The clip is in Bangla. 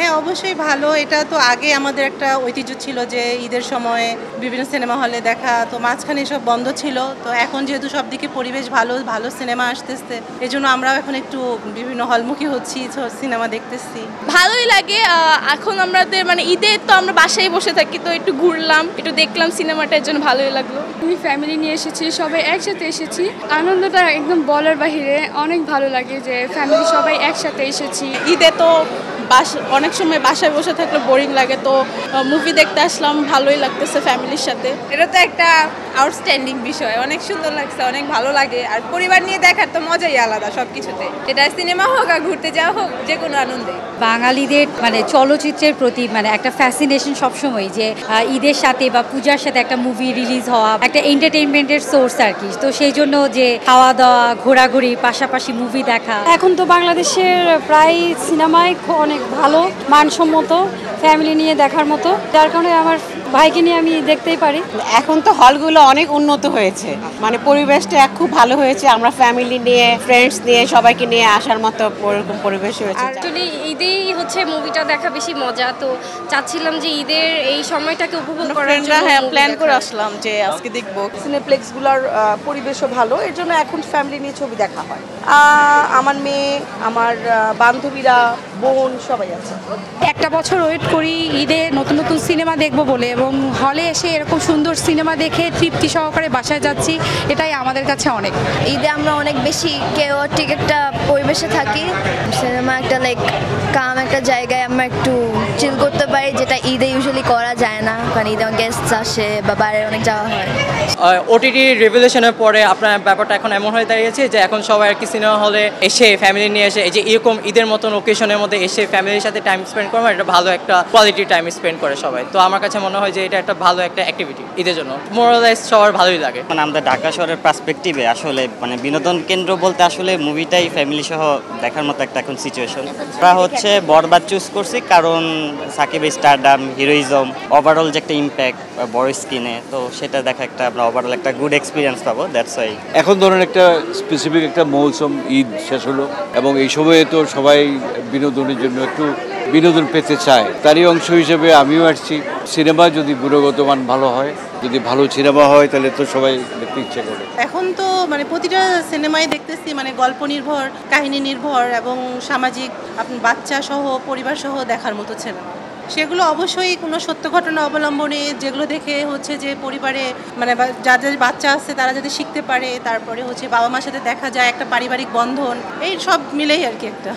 হ্যাঁ, অবশ্যই ভালো। এটা তো আগে আমাদের একটা ঐতিহ্য ছিল যে ঈদের সময় বিভিন্ন সিনেমা হলে দেখা। তো মাঝখানে এসব বন্ধ ছিল। তো এখন যেহেতু সবদিকে পরিবেশ ভালো, ভালো সিনেমা আসতেছে। এজন্য আমরাও এখন একটু বিভিন্ন হলমুখী হচ্ছি, সিনেমা দেখতেছি। ভালোই লাগে। এখন আমাদের মানে ঈদে তো আমরা বাসায় বসে থাকি, তো একটু ঘুরলাম, একটু দেখলাম সিনেমাটা, এর জন্য ভালোই লাগলো। আমি ফ্যামিলি নিয়ে এসেছি, সবাই একসাথে এসেছি। আনন্দটা একদম বলার বাহিরে, অনেক ভালো লাগে যে ফ্যামিলি সবাই একসাথে এসেছি। ঈদে তো অনেক সময় বাসায় বসে থাকলে বোরিং লাগে, তো মুভি দেখতে আসলাম, ভালোই লাগতেছে ফ্যামিলির সাথে। এটা তো একটা আউটস্ট্যান্ডিং বিষয়, অনেক সুন্দর লাগছে, অনেক ভালো লাগে। আর পরিবার নিয়ে দেখার তো মজাই আলাদা সব কিছুতে, এটা সিনেমা হোক আর ঘুরতে যাওয়া হোক, যে কোনো আনন্দে। বাঙালিদের মানে চলচ্চিত্রের প্রতি মানে একটা ফ্যাসিনেশন সবসময়, যে ঈদের সাথে বা পূজার সাথে একটা মুভি রিলিজ হওয়া একটা এন্টারটেইনমেন্টের সোর্স আর কি। তো সেই জন্য যে খাওয়া দাওয়া, ঘোরাঘুরি, পাশাপাশি মুভি দেখা। এখন তো বাংলাদেশের প্রায় সিনেমাই অনেক ভালো, মানসম্মত, ফ্যামিলি নিয়ে দেখার মতো, যার কারণে আমার ভাইকে নিয়ে আমি দেখতেই পারি। এখন তো হলগুলো অনেক উন্নত হয়েছে, মানে পরিবেশটা খুব ভালো হয়েছে। আমরা ফ্যামিলি নিয়ে, ফ্রেন্ডস নিয়ে, সবাইকে নিয়ে আসার মতো ওরকম পরিবেশ হয়েছে। অ্যাকচুয়ালি ঈদেই হচ্ছে মুভিটা দেখা বেশি মজা, তো চাচ্ছিলাম যে ঈদের এই সময়টাকে উপভোগ করার জন্য। হ্যাঁ, প্ল্যান করে আসলাম যে আজকে দেখব। সিনেপ্লেক্সগুলোর পরিবেশও ভালো, এর জন্য এখন ফ্যামিলি নিয়ে ছবি দেখা হয়। আমার মেয়ে, আমার বান্ধবীরা, বোন সবাই আছে। একটা বছর ওয়েট করি ঈদে নতুন নতুন সিনেমা দেখবো বলে, এবং হলে এসে এরকম সুন্দর সিনেমা দেখে তৃপ্তি সহকারে বাসায় যাচ্ছি, এটাই আমাদের কাছে অনেক। ঈদে আমরা অনেক বেশি কেওয়াটিক একটা পরিবেশে থাকি। সিনেমা একটা লাইক কাম একটা জায়গায় আমরা একটু চিল করতে পারি, যেটা ঈদে ইউজুয়ালি করা যায় না, কারণ ঈদে গেস্ট আসে বা বাইরে অনেক যাওয়া হয়। ওটিটি রেভলিউশনের পরে আপনার ব্যাপারটা এখন এমন হয়ে দাঁড়িয়েছে যে এখন সবাই আর কি সিনেমা হলে এসে ফ্যামিলি নিয়ে এসে, এই যে এরকম ঈদের মতন ওকেশনের মধ্যে এসে ফ্যামিলির সাথে টাইম স্পেন্ড করবো, এটা ভালো একটা কোয়ালিটি টাইম স্পেন্ড করে সবাই। তো আমার কাছে মনে হয় যে এটা একটা ভালো একটা অ্যাক্টিভিটি ঈদের জন্য। মোরালাইজ সবার ভালোই লাগে। মানে আমাদের ঢাকা শহরের পার্সপেক্টিভে আসলে মানে বিনোদন কেন্দ্র বলতে আসলে মুভিটাই ফ্যামিলি সহ দেখার মতো একটা এখন সিচুয়েশন। আমরা হচ্ছে বরবাদ চুজ করছি কারণ সাকিবের স্টারডাম, হিরোইজম, ওভারঅল যে একটা ইম্প্যাক্ট বড় স্ক্রিনে, তো সেটা দেখা একটা আমরা ওভারঅল একটা গুড এক্সপিরিয়েন্স পাবো। দ্যাটস ওয়াই এখন ধরুন একটা স্পেসিফিক একটা মৌসুম, ঈদ শেষ হলো এবং এই সময়ে তো সবাই বিনোদনের জন্য একটু বিনোদন পেতে চায়। তারই অংশ হিসেবে আমিও আসছি। সিনেমা যদি গুণগত মান ভালো হয়, যদি ভালো সিনেমা হয়, তাহলে তো সবাই দেখতে ইচ্ছে করে। এখন তো মানে প্রতিটা সিনেমায় দেখতেছি মানে গল্প নির্ভর, কাহিনী নির্ভর এবং সামাজিক বাচ্চা সহ, পরিবার সহ দেখার মতো সিনেমা। সেগুলো অবশ্যই কোনো সত্য ঘটনা অবলম্বনে, যেগুলো দেখে হচ্ছে যে পরিবারে মানে যাদের বাচ্চা আছে তারা যাতে শিখতে পারে, তারপরে হচ্ছে বাবা মার সাথে দেখা যায় একটা পারিবারিক বন্ধন, এই সব মিলেই আর কি একটা